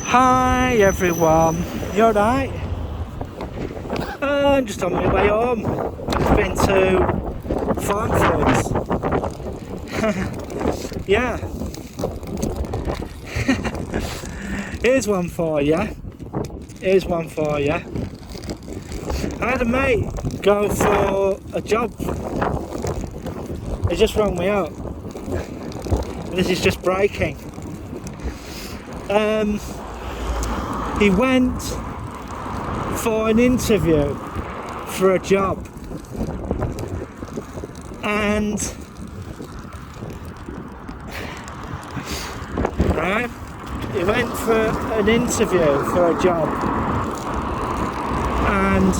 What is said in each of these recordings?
Hi everyone, you alright? I'm just on my way home. I've been to Farm Foods. Yeah. Here's one for you. I had a mate go for a job. He just rang me up. This is just breaking. He went for an interview for a job, and right, he went for an interview for a job, and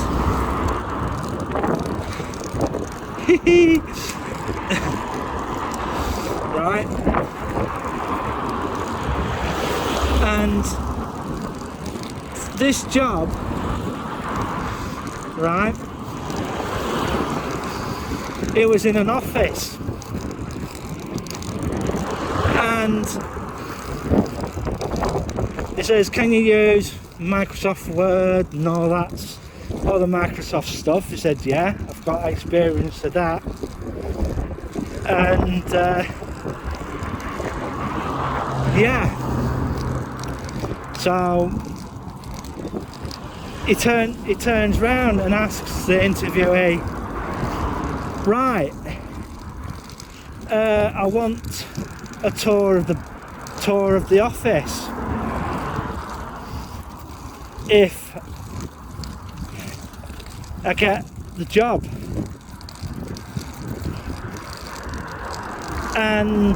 right, and this job, right, it was in an office, and it says, can you use Microsoft Word and all the Microsoft stuff? He said, yeah, I've got experience of that. And yeah, so he turns round and asks the interviewee, right, I want a tour of the office if I get the job. And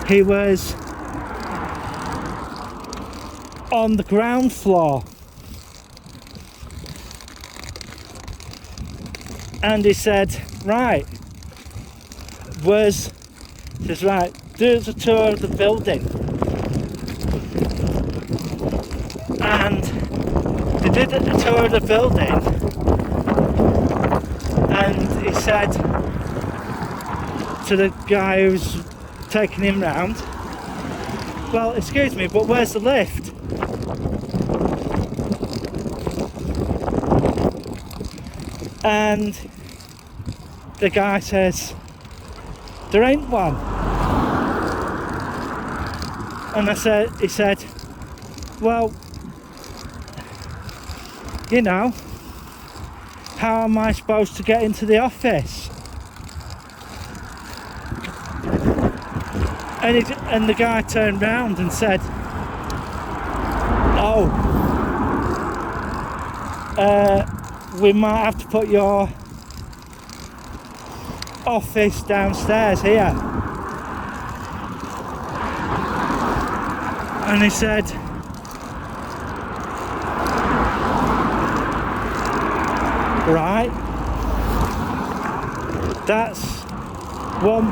he was on the ground floor, and he said, right, says, right, do the tour of the building. And they did the tour of the building, and he said to the guy who's taking him round, well, excuse me, but where's the lift? And the guy says, there ain't one. And he said, well, you know, how am I supposed to get into the office? And the guy turned round and said, oh, we might have to put your office downstairs here. And he said, right, that's one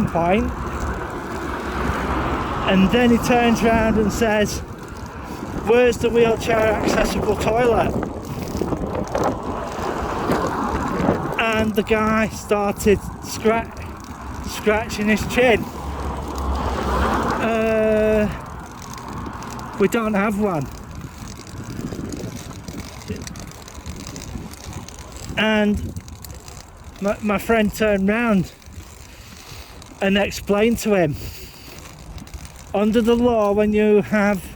point. And then he turns around and says, where's the wheelchair accessible toilet? And the guy started scratching his chin. We don't have one. And my friend turned round and explained to him, under the law, when you have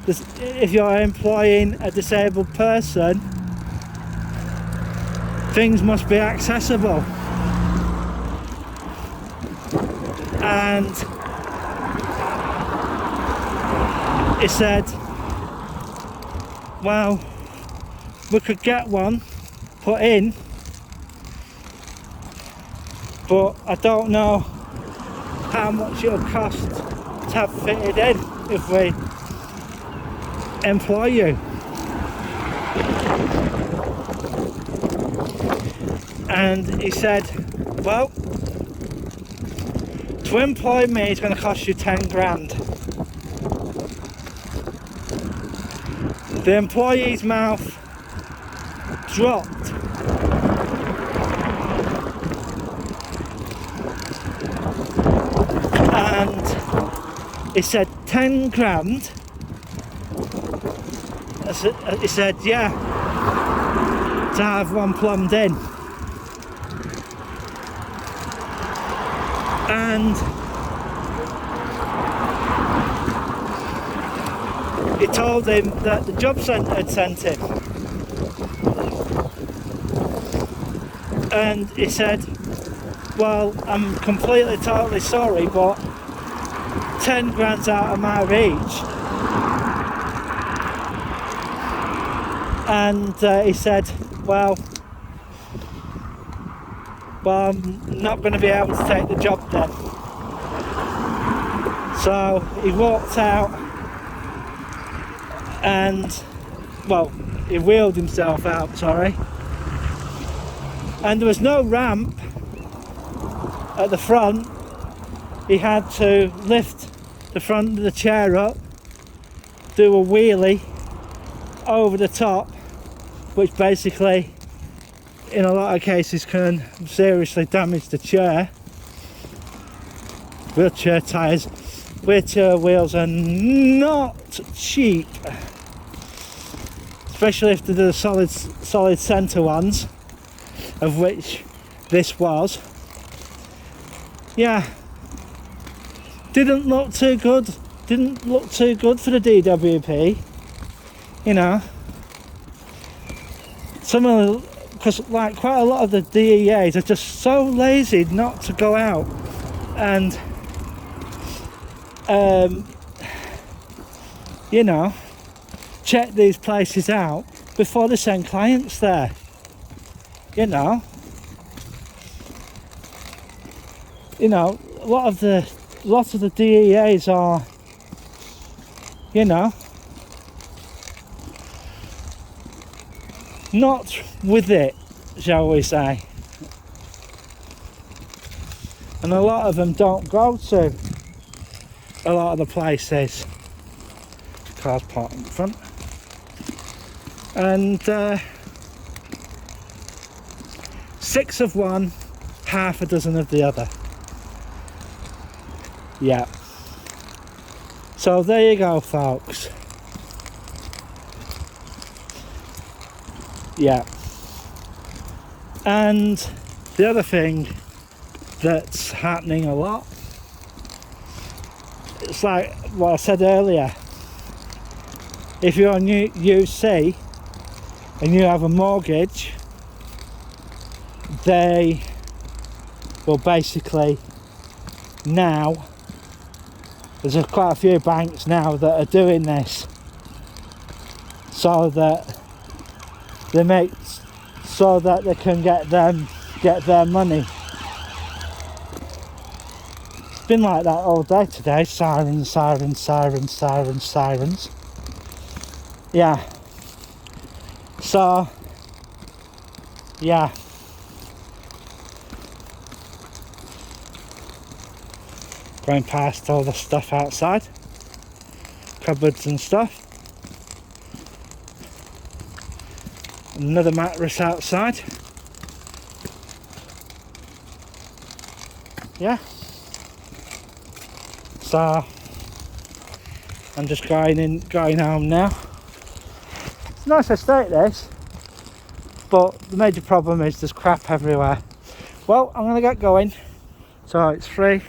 this, if you're employing a disabled person, things must be accessible. And he said, well, we could get one put in, but I don't know how much it'll cost to have fitted in if we employ you. And he said, well, to employ me is going to cost you 10 grand. The employee's mouth dropped he said 10 grand. He said, yeah, to have one plumbed in. And he told him that the job centre had sent him. And he said, well, I'm completely, totally sorry, but 10 grand's out of my reach. And he said, well, I'm not going to be able to take the job then. So he walked out and, well, he wheeled himself out, sorry. And there was no ramp at the front. He had to lift the front of the chair up, do a wheelie over the top, which basically in a lot of cases can seriously damage the chair. Wheelchair tyres, wheelchair wheels are not cheap, especially if they're the solid centre ones, of which this was. Yeah, didn't look too good for the DWP, you know. Because like quite a lot of the DEAs are just so lazy not to go out and you know, check these places out before they send clients there, you know. A lot of the DEAs are, you know, not with it, shall we say. And a lot of them don't go to a lot of the places. Cars parked in front. And 6 of one, half a dozen of the other. Yeah. So there you go, folks. Yeah. And the other thing that's happening a lot, it's like what I said earlier. If you're on UC and you have a mortgage, they will basically now, there's quite a few banks now that are doing this, so that they make so that they can get their money. It's been like that all day today. Sirens. Yeah. So yeah. Going past all the stuff outside, cupboards and stuff. Another mattress outside. Yeah. So I'm just going home now. It's a nice estate, this, but the major problem is there's crap everywhere. Well, I'm gonna get going. So it's 3